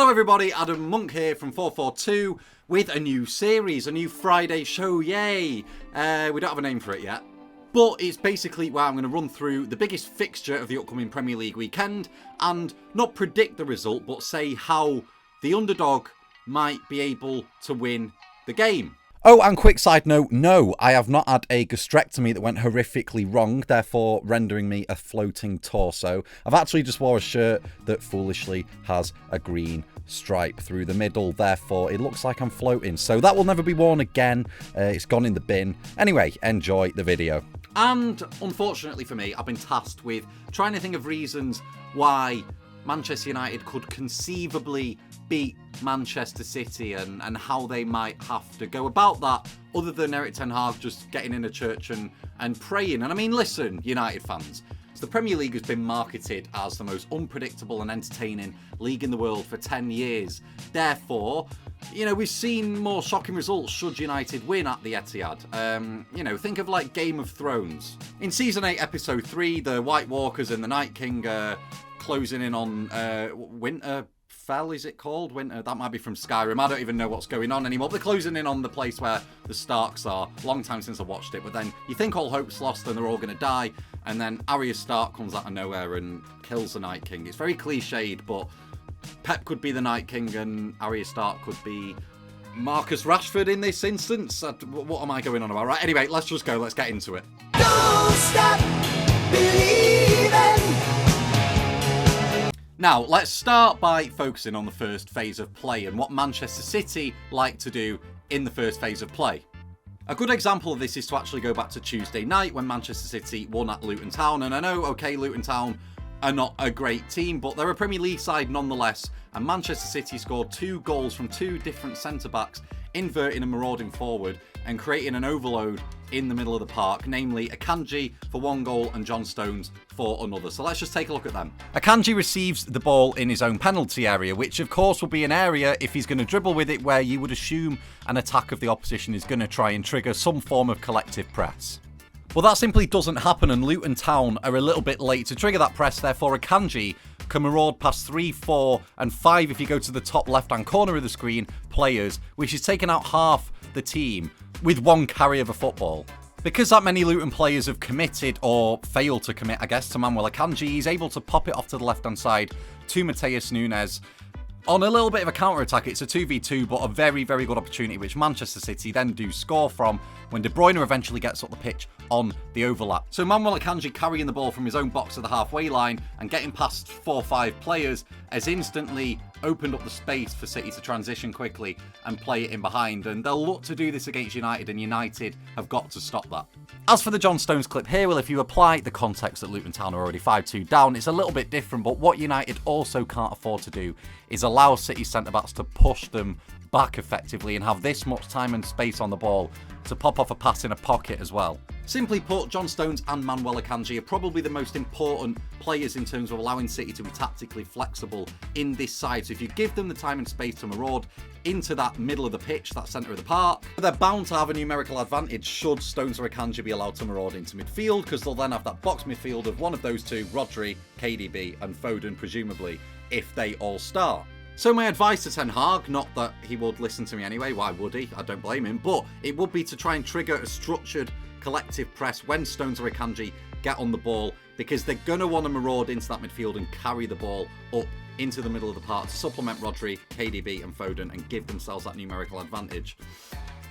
Hello everybody, Adam Monk here from FourFourTwo with a new series, a new Friday show, yay! We don't have a name for it yet, but it's basically where I'm going to run through the biggest fixture of the upcoming Premier League weekend and not predict the result, but say how the underdog might be able to win the game. Oh, and quick side note, no, I have not had a gastrectomy that went horrifically wrong, therefore rendering me a floating torso. I've actually just wore a shirt that foolishly has a green stripe through the middle, therefore it looks like I'm floating. So that will never be worn again. It's gone in the bin. Anyway, enjoy the video. And unfortunately for me, I've been tasked with trying to think of reasons why Manchester United could conceivably beat Manchester City and how they might have to go about that other than Erik ten Hag just getting in a church and praying. And I mean, listen, United fans, the Premier League has been marketed as the most unpredictable and entertaining league in the world for 10 years. Therefore, you know, we've seen more shocking results should United win at the Etihad. You know, think of like Game of Thrones. In Season 8, Episode 3, the White Walkers and the Night King closing in on Winterfell, is it called? Winter, that might be from Skyrim. I don't even know what's going on anymore. They're closing in on the place where the Starks are. Long time since I watched it, but then you think all hope's lost and they're all going to die, and then Arya Stark comes out of nowhere and kills the Night King. It's very cliched, but Pep could be the Night King and Arya Stark could be Marcus Rashford in this instance. What am I going on about? Right, anyway, let's just go. Let's get into it. Don't stop believing. Now, let's start by focusing on the first phase of play and what Manchester City like to do in the first phase of play. A good example of this is to actually go back to Tuesday night when Manchester City won at Luton Town. And I know, okay, Luton Town are not a great team, but they're a Premier League side nonetheless. And Manchester City scored 2 goals from 2 different centre-backs, inverting and marauding forward and creating an overload in the middle of the park, namely Akanji for 1 goal and John Stones for another. So let's just take a look at them. Akanji receives the ball in his own penalty area, which of course will be an area, if he's going to dribble with it, where you would assume an attack of the opposition is going to try and trigger some form of collective press. Well, that simply doesn't happen, and Luton Town are a little bit late to trigger that press. Therefore, Akanji can maraud past 3, 4 and 5 if you go to the top left-hand corner of the screen, players, which is taking out half the team with 1 carry of a football. Because that many Luton players have committed, or failed to commit, I guess, to Manuel Akanji, he's able to pop it off to the left-hand side to Mateus Nunes. On a little bit of a counter-attack, it's a 2v2, but a very, very good opportunity, which Manchester City then do score from when De Bruyne eventually gets up the pitch on the overlap. So Manuel Akanji carrying the ball from his own box to the halfway line and getting past 4 or 5 players has instantly opened up the space for City to transition quickly and play it in behind. And they'll look to do this against United, and United have got to stop that. As for the John Stones clip here, well, if you apply the context that Luton Town are already 5-2 down, it's a little bit different, but what United also can't afford to do is allow City centre-backs to push them back effectively and have this much time and space on the ball to pop off a pass in a pocket as well. Simply put, John Stones and Manuel Akanji are probably the most important players in terms of allowing City to be tactically flexible in this side. So if you give them the time and space to maraud into that middle of the pitch, that centre of the park, they're bound to have a numerical advantage should Stones or Akanji be allowed to maraud into midfield, because they'll then have that box midfield of one of those two, Rodri, KDB and Foden, presumably, if they all start. So my advice to Ten Hag, not that he would listen to me anyway, why would he? I don't blame him, but it would be to try and trigger a structured collective press when Stones or Akanji get on the ball, because they're going to want to maraud into that midfield and carry the ball up into the middle of the park to supplement Rodri, KDB and Foden and give themselves that numerical advantage.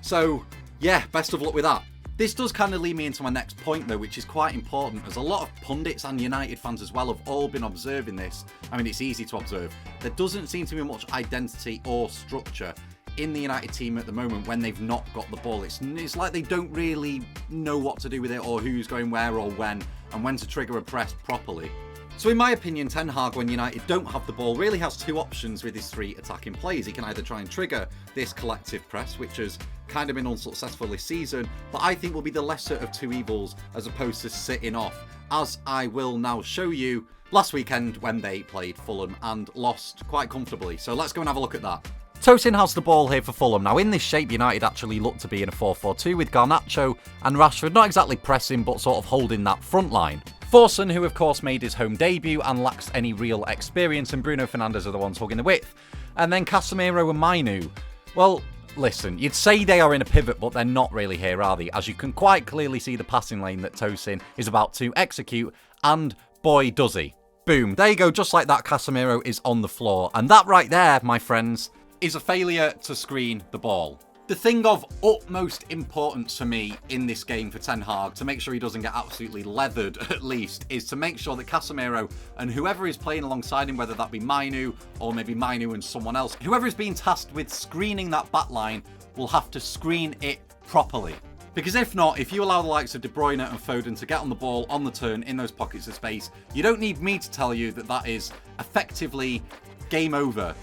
So yeah, best of luck with that. This does kind of lead me into my next point though, which is quite important, as a lot of pundits and United fans as well have all been observing this. I mean, it's easy to observe. There doesn't seem to be much identity or structure in the United team at the moment when they've not got the ball. It's like they don't really know what to do with it, or who's going where or when, and when to trigger a press properly. So in my opinion, Ten Hag, when United don't have the ball, really has 2 options with his 3 attacking plays. He can either try and trigger this collective press, which has kind of been unsuccessful this season, but I think will be the lesser of 2 evils as opposed to sitting off, as I will now show you last weekend when they played Fulham and lost quite comfortably. So let's go and have a look at that. Tosin has the ball here for Fulham. Now in this shape, United actually look to be in a 4-4-2 with Garnacho and Rashford not exactly pressing but sort of holding that front line. Forson, who of course made his home debut and lacks any real experience, and Bruno Fernandes are the ones hogging the width. And then Casemiro and Mainu. Well, listen, you'd say they are in a pivot, but they're not really here, are they? As you can quite clearly see the passing lane that Tosin is about to execute, and boy, does he. Boom, there you go, just like that, Casemiro is on the floor. And that right there, my friends, is a failure to screen the ball. The thing of utmost importance for me in this game for Ten Hag, to make sure he doesn't get absolutely leathered at least, is to make sure that Casemiro and whoever is playing alongside him, whether that be Mainu or maybe Mainu and someone else, whoever is being tasked with screening that back line will have to screen it properly. Because if not, if you allow the likes of De Bruyne and Foden to get on the ball on the turn in those pockets of space, you don't need me to tell you that that is effectively game over.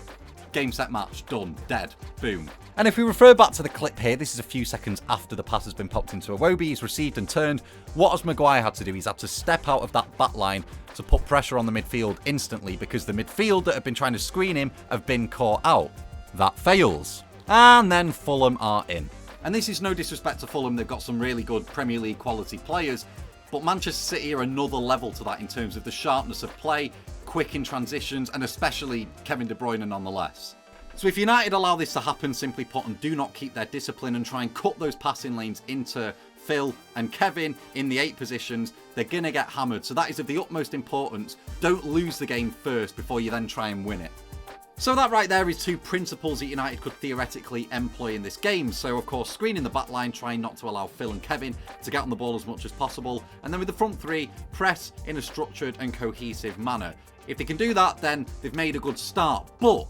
Game, set, match, done, dead, boom. And if we refer back to the clip here, this is a few seconds after the pass has been popped into Iwobi, he's received and turned. What has Maguire had to do? He's had to step out of that back line to put pressure on the midfield instantly, because the midfield that have been trying to screen him have been caught out. That fails. And then Fulham are in. And this is no disrespect to Fulham, they've got some really good Premier League quality players, but Manchester City are another level to that in terms of the sharpness of play, quick in transitions, and especially Kevin De Bruyne nonetheless. So if United allow this to happen, simply put, and do not keep their discipline and try and cut those passing lanes into Phil and Kevin in the 8 positions, they're going to get hammered. So that is of the utmost importance. Don't lose the game first before you then try and win it. So that right there is 2 principles that United could theoretically employ in this game. So of course, screening the back line, trying not to allow Phil and Kevin to get on the ball as much as possible. And then with the front 3, press in a structured and cohesive manner. If they can do that, then they've made a good start. But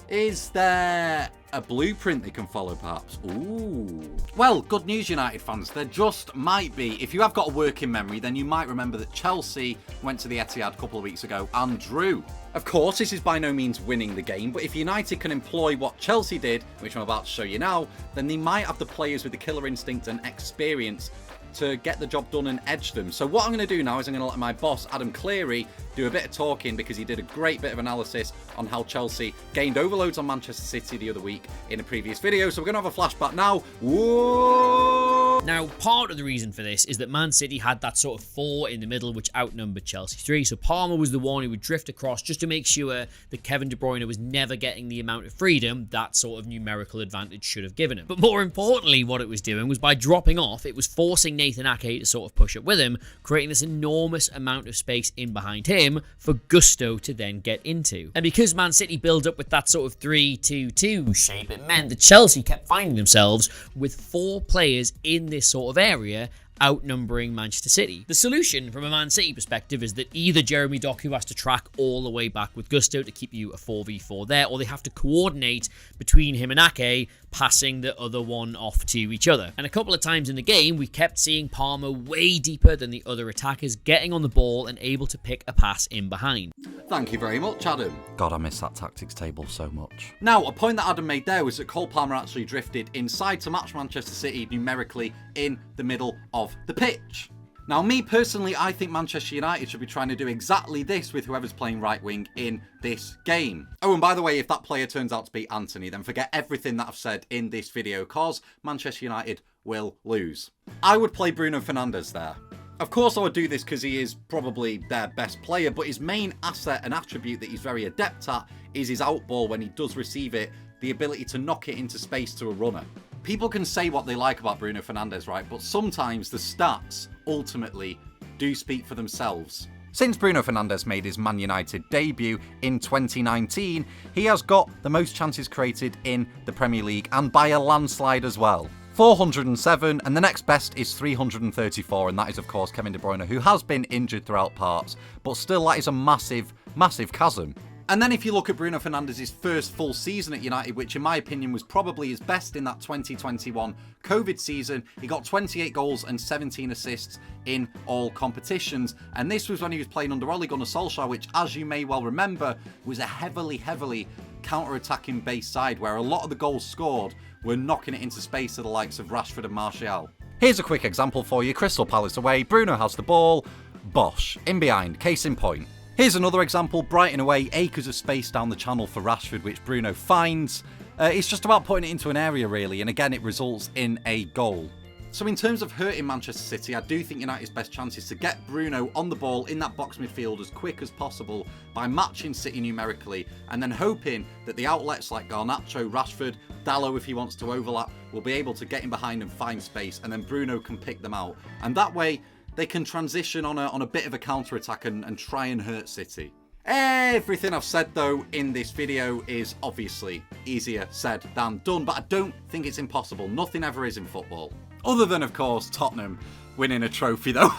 is there a blueprint they can follow, perhaps? Ooh. Well, good news, United fans. There just might be. If you have got a working memory, then you might remember that Chelsea went to the Etihad a couple of weeks ago and drew. Of course, this is by no means winning the game, but if United can employ what Chelsea did, which I'm about to show you now, then they might have the players with the killer instinct and experience to get the job done and edge them. So what I'm going to do now is I'm going to let my boss, Adam Cleary, do a bit of talking, because he did a great bit of analysis on how Chelsea gained overloads on Manchester City the other week in a previous video. So we're going to have a flashback now. Whoa! Now, part of the reason for this is that Man City had that sort of 4 in the middle, which outnumbered Chelsea 3. So Palmer was the one who would drift across just to make sure that Kevin De Bruyne was never getting the amount of freedom that sort of numerical advantage should have given him. But more importantly, what it was doing was, by dropping off, it was forcing Nathan Ake to sort of push up with him, creating this enormous amount of space in behind him for Gusto to then get into. And because Man City build up with that sort of 3-2-2 shape, it meant that Chelsea kept finding themselves with 4 players in this sort of area outnumbering Manchester City. The solution from a Man City perspective is that either Jeremy Doku has to track all the way back with Gusto to keep you a 4v4 there, or they have to coordinate between him and Ake, passing the other one off to each other. And a couple of times in the game, we kept seeing Palmer way deeper than the other attackers, getting on the ball and able to pick a pass in behind. Thank you very much, Adam. God, I miss that tactics table so much. Now, a point that Adam made there was that Cole Palmer actually drifted inside to match Manchester City numerically in the middle of the pitch. Now, me personally, I think Manchester United should be trying to do exactly this with whoever's playing right wing in this game. Oh, and by the way, if that player turns out to be Anthony, then forget everything that I've said in this video, cause Manchester United will lose. I would play Bruno Fernandes there. Of course I would do this because he is probably their best player, but his main asset and attribute that he's very adept at is his outball when he does receive it, the ability to knock it into space to a runner. People can say what they like about Bruno Fernandes, right? But sometimes the stats ultimately do speak for themselves. Since Bruno Fernandes made his Man United debut in 2019, he has got the most chances created in the Premier League, and by a landslide as well. 407, and the next best is 334, and that is of course Kevin De Bruyne, who has been injured throughout parts, but still that is a massive, massive chasm. And then if you look at Bruno Fernandes' first full season at United, which in my opinion was probably his best in that 2021 COVID season, he got 28 goals and 17 assists in all competitions. And this was when he was playing under Ole Gunnar Solskjaer, which, as you may well remember, was a heavily counter-attacking based side where a lot of the goals scored were knocking it into space to the likes of Rashford and Martial. Here's a quick example for you. Crystal Palace away, Bruno has the ball, Bosch in behind, case in point. Here's another example, Brighton away, acres of space down the channel for Rashford, which Bruno finds. It's just about putting it into an area really, and again it results in a goal. So in terms of hurting Manchester City, I do think United's best chance is to get Bruno on the ball in that box midfield as quick as possible by matching City numerically, and then hoping that the outlets like Garnacho, Rashford, Dalot if he wants to overlap, will be able to get in behind and find space, and then Bruno can pick them out. And that way, they can transition on a bit of a counter-attack and try and hurt City. Everything I've said though in this video is obviously easier said than done, but I don't think it's impossible. Nothing ever is in football. Other than, of course, Tottenham winning a trophy though.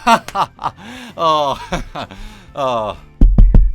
Oh.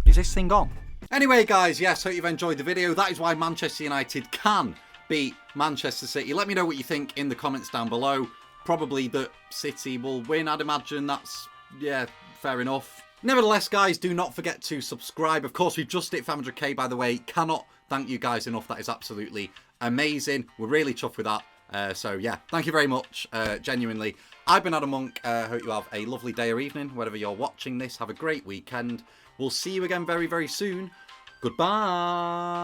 Is this thing on? Anyway guys, yes, hope you've enjoyed the video. That is why Manchester United can beat Manchester City. Let me know what you think in the comments down below. Probably that City will win, I'd imagine. That's, yeah, fair enough. Nevertheless, guys, do not forget to subscribe. Of course, we've just hit 500k, by the way. Cannot thank you guys enough. That is absolutely amazing. We're really chuffed with that. So, yeah, thank you very much, genuinely. I've been Adam Monk. Hope you have a lovely day or evening, wherever you're watching this. Have a great weekend. We'll see you again very, very soon. Goodbye.